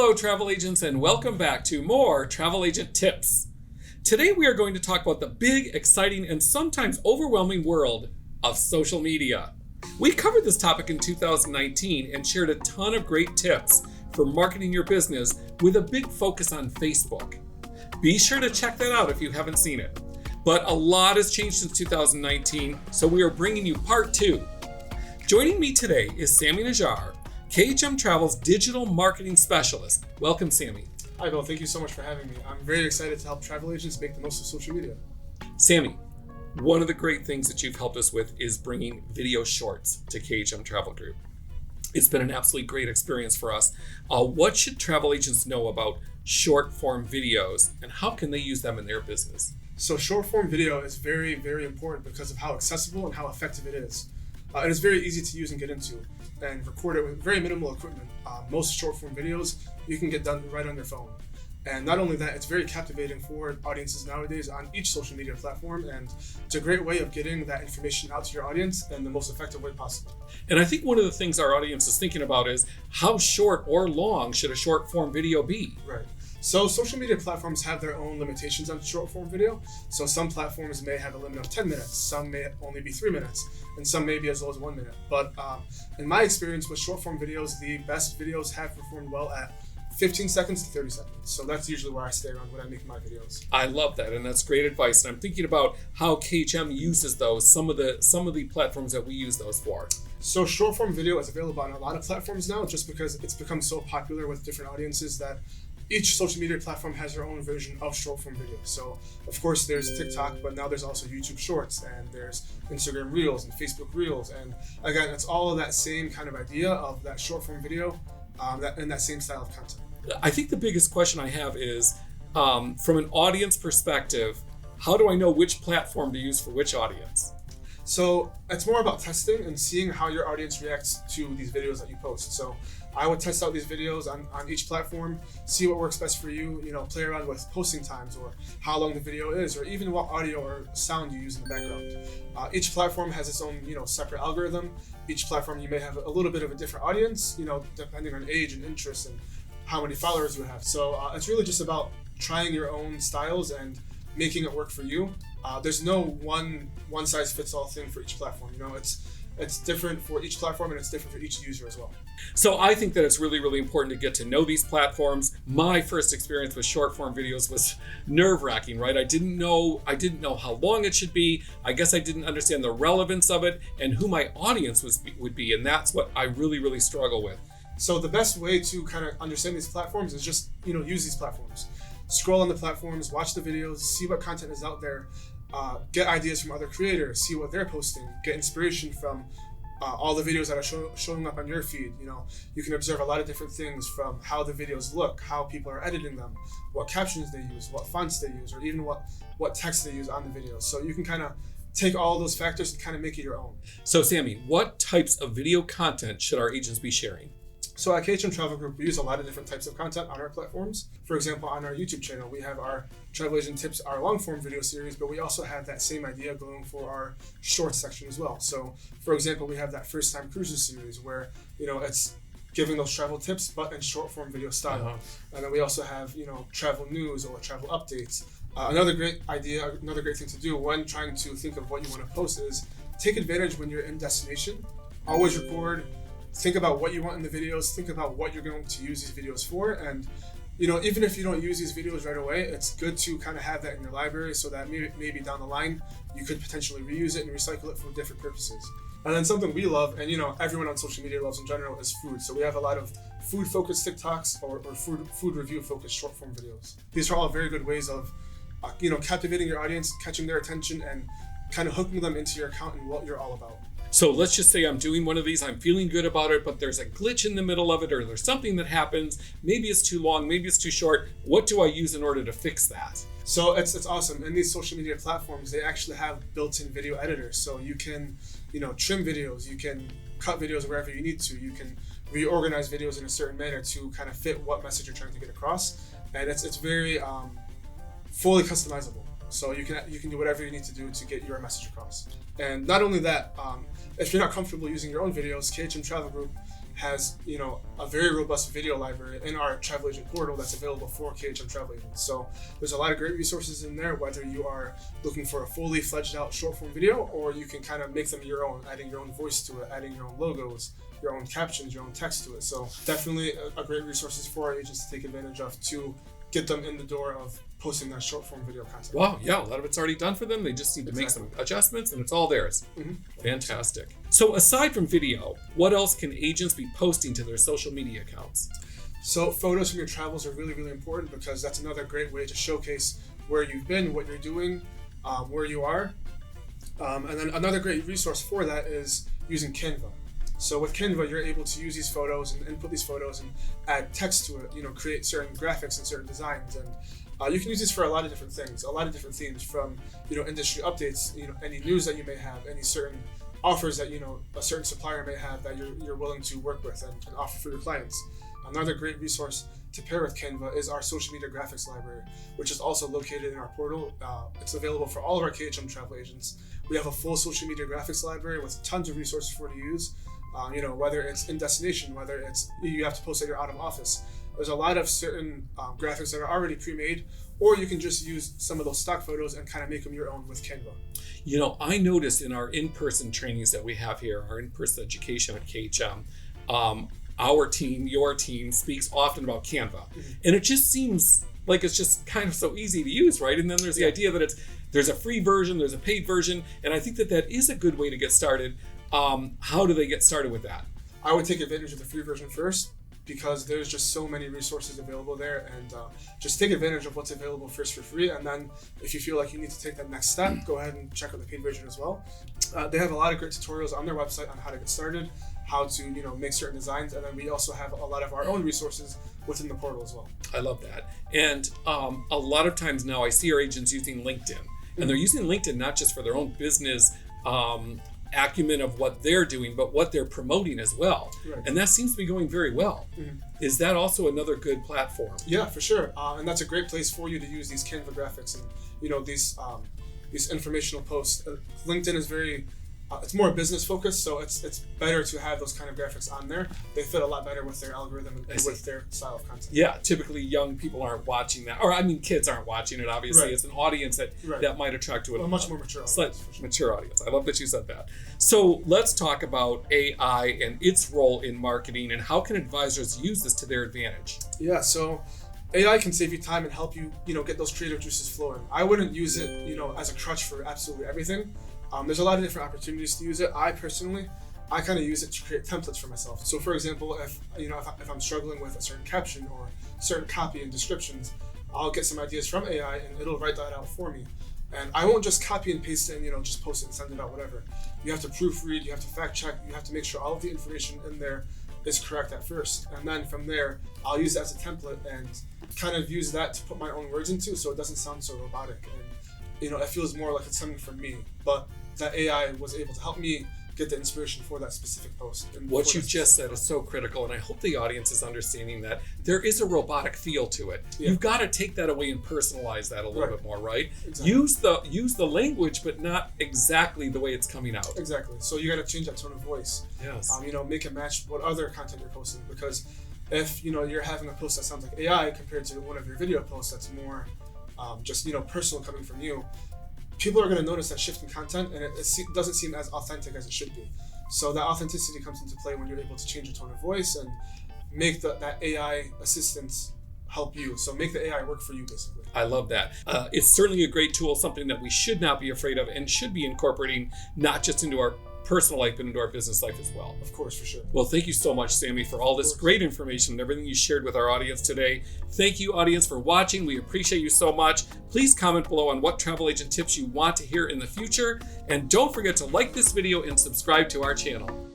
Hello, travel agents, and welcome back to more Travel Agent Tips. Today we are going to talk about the big, exciting, and sometimes overwhelming world of social media. We covered this topic in 2019 and shared a ton of great tips for marketing your business with a big focus on Facebook. Be sure to check that out if you haven't seen it. But a lot has changed since 2019, so we are bringing you part 2. Joining me today is Sammy Najjar, KHM Travel's Digital Marketing Specialist. Welcome, Sammy. Hi, Bill. Thank you so much for having me. I'm very excited to help travel agents make the most of social media. Sammy, one of the great things that you've helped us with is bringing video shorts to KHM Travel Group. It's been an absolutely great experience for us. What should travel agents know about short form videos and how can they use them in their business? So short form video is very, very important because of how accessible and how effective it is. It is very easy to use and get into and record it with very minimal equipment. Most short form videos you can get done right on your phone. And not only that, it's very captivating for audiences nowadays on each social media platform, and it's a great way of getting that information out to your audience in the most effective way possible. And I think one of the things our audience is thinking about is how short or long should a short form video be? Right. So social media platforms have their own limitations on short form video. So some platforms may have a limit of 10 minutes, some may only be 3 minutes, and some may be as low as 1 minute. But in my experience with short form videos, the best videos have performed well at 15 seconds to 30 seconds. So that's usually where I stay around when I make my videos. I love that, and that's great advice. And I'm thinking about how KHM uses those, some of the platforms that we use those for. So short form video is available on a lot of platforms now, just because it's become so popular with different audiences that each social media platform has their own version of short form video. So of course there's TikTok, but now there's also YouTube Shorts, and there's Instagram Reels and Facebook Reels. And again, it's all of that same kind of idea of that short form video, that same style of content. I think the biggest question I have is, from an audience perspective, how do I know which platform to use for which audience? So it's more about testing and seeing how your audience reacts to these videos that you post. So I would test out these videos on each platform, see what works best for you, play around with posting times or how long the video is, or even what audio or sound you use in the background. Each platform has its own, separate algorithm. Each platform you may have a little bit of a different audience, depending on age and interest and how many followers you have. So it's really just about trying your own styles and making it work for you. There's no one size fits all thing for each platform. It's different for each platform, and it's different for each user as well. So I think that it's really, really important to get to know these platforms. My first experience with short form videos was nerve-wracking, right? I didn't know how long it should be. I guess I didn't understand the relevance of it and who my audience would be, and that's what I really, really struggle with. So the best way to kind of understand these platforms is just, use these platforms. Scroll on the platforms, watch the videos, see what content is out there, get ideas from other creators, see what they're posting, get inspiration from all the videos that are showing up on your feed. You can observe a lot of different things, from how the videos look, how people are editing them, what captions they use, what fonts they use, or even what text they use on the videos. So you can kind of take all those factors and kind of make it your own. So Sammy, what types of video content should our agents be sharing? So at KHM Travel Group, we use a lot of different types of content on our platforms. For example, on our YouTube channel, we have our Travel Agent Tips, our long form video series, but we also have that same idea going for our shorts section as well. So for example, we have that first time cruises series where, it's giving those travel tips, but in short form video style. Uh-huh. And then we also have, travel news or travel updates. Another great thing to do when trying to think of what you want to post is take advantage when you're in destination. Always record. Think about what you want in the videos, think about what you're going to use these videos for, and even if you don't use these videos right away, it's good to kind of have that in your library so that maybe down the line you could potentially reuse it and recycle it for different purposes. And then something we love, and everyone on social media loves in general, is food. So we have a lot of food focused TikToks or food review focused short form videos. These are all very good ways of captivating your audience, catching their attention, and kind of hooking them into your account and what you're all about. So let's just say I'm doing one of these, I'm feeling good about it, but there's a glitch in the middle of it, or there's something that happens. Maybe it's too long, maybe it's too short. What do I use in order to fix that? So it's awesome. In these social media platforms, they actually have built-in video editors. So you can, trim videos, you can cut videos wherever you need to, you can reorganize videos in a certain manner to kind of fit what message you're trying to get across. And it's very fully customizable. So you can do whatever you need to do to get your message across. And not only that, if you're not comfortable using your own videos, KHM Travel Group has a very robust video library in our travel agent portal that's available for KHM travel agents. So there's a lot of great resources in there, whether you are looking for a fully fledged out short form video, or you can kind of make them your own, adding your own voice to it, adding your own logos, your own captions, your own text to it. So definitely a great resources for our agents to take advantage of to get them in the door of posting that short form video content. Wow, yeah, a lot of it's already done for them. They just need to make some adjustments and it's all theirs. Fantastic. So aside from video, what else can agents be posting to their social media accounts? So photos from your travels are really, really important, because that's another great way to showcase where you've been, what you're doing, where you are. And then another great resource for that is using Canva. So with Canva, you're able to use these photos and input these photos and add text to it, create certain graphics and certain designs. And you can use this for a lot of different things, a lot of different themes, from, industry updates, any news that you may have, any certain offers that, a certain supplier may have that you're willing to work with and offer for your clients. Another great resource to pair with Canva is our social media graphics library, which is also located in our portal. It's available for all of our KHM travel agents. We have a full social media graphics library with tons of resources for you to use. Whether it's in destination, whether it's you have to post that you're out of office. There's a lot of certain graphics that are already pre-made, or you can just use some of those stock photos and kind of make them your own with Canva. I noticed in our in-person trainings that we have here, our in-person education at KHM, our team, your team, speaks often about Canva. And it just seems like it's just kind of so easy to use, right? And then there's the idea that there's a free version, there's a paid version, and I think that is a good way to get started. How do they get started with that? I would take advantage of the free version first, because there's just so many resources available there, and just take advantage of what's available first for free. And then if you feel like you need to take that next step, go ahead and check out the paid version as well. They have a lot of great tutorials on their website on how to get started, how to make certain designs, and then we also have a lot of our own resources within the portal as well. I love that. And a lot of times now I see our agents using LinkedIn, and they're using LinkedIn not just for their own business acumen of what they're doing, but what they're promoting as well. Right. And that seems to be going very well. Is that also another good platform? Yeah, for sure. And that's a great place for you to use these Canva graphics and these informational posts. LinkedIn is very it's more business focused, so it's better to have those kind of graphics on there. They fit a lot better with their algorithm and with their style of content. Yeah, typically young people aren't watching that, or kids aren't watching it. Obviously, Right. It's an audience that might attract to A much more mature audience. Mature audience. I love that you said that. So let's talk about AI and its role in marketing, and how can advisors use this to their advantage? Yeah, so AI can save you time and help you, get those creative juices flowing. I wouldn't use it, as a crutch for absolutely everything. There's a lot of different opportunities to use it. I personally kind of use it to create templates for myself. So for example, if I'm struggling with a certain caption or certain copy and descriptions, I'll get some ideas from AI and it'll write that out for me. And I won't just copy and paste it and just post it and send it out, whatever. You have to proofread, you have to fact check, you have to make sure all of the information in there is correct at first. And then from there, I'll use it as a template and kind of use that to put my own words into, so it doesn't sound so robotic. And it feels more like it's coming from me. But that AI was able to help me get the inspiration for that specific post. What you just said is so critical, and I hope the audience is understanding that there is a robotic feel to it. Yeah. You've got to take that away and personalize that a little bit more, right? Exactly. Use the language, but not exactly the way it's coming out. Exactly. So you got to change that tone of voice. Yes. Make it match what other content you're posting, because if you're having a post that sounds like AI compared to one of your video posts that's more just personal coming from you, people are going to notice that shift in content, and it doesn't seem as authentic as it should be. So that authenticity comes into play when you're able to change your tone of voice and make that AI assistance help you. So make the AI work for you, basically. I love that. It's certainly a great tool, something that we should not be afraid of and should be incorporating not just into our personal life, but into our business life as well. Of course, for sure. Well, thank you so much, Sammy, for all this great information and everything you shared with our audience today. Thank you, audience, for watching. We appreciate you so much. Please comment below on what travel agent tips you want to hear in the future. And don't forget to like this video and subscribe to our channel.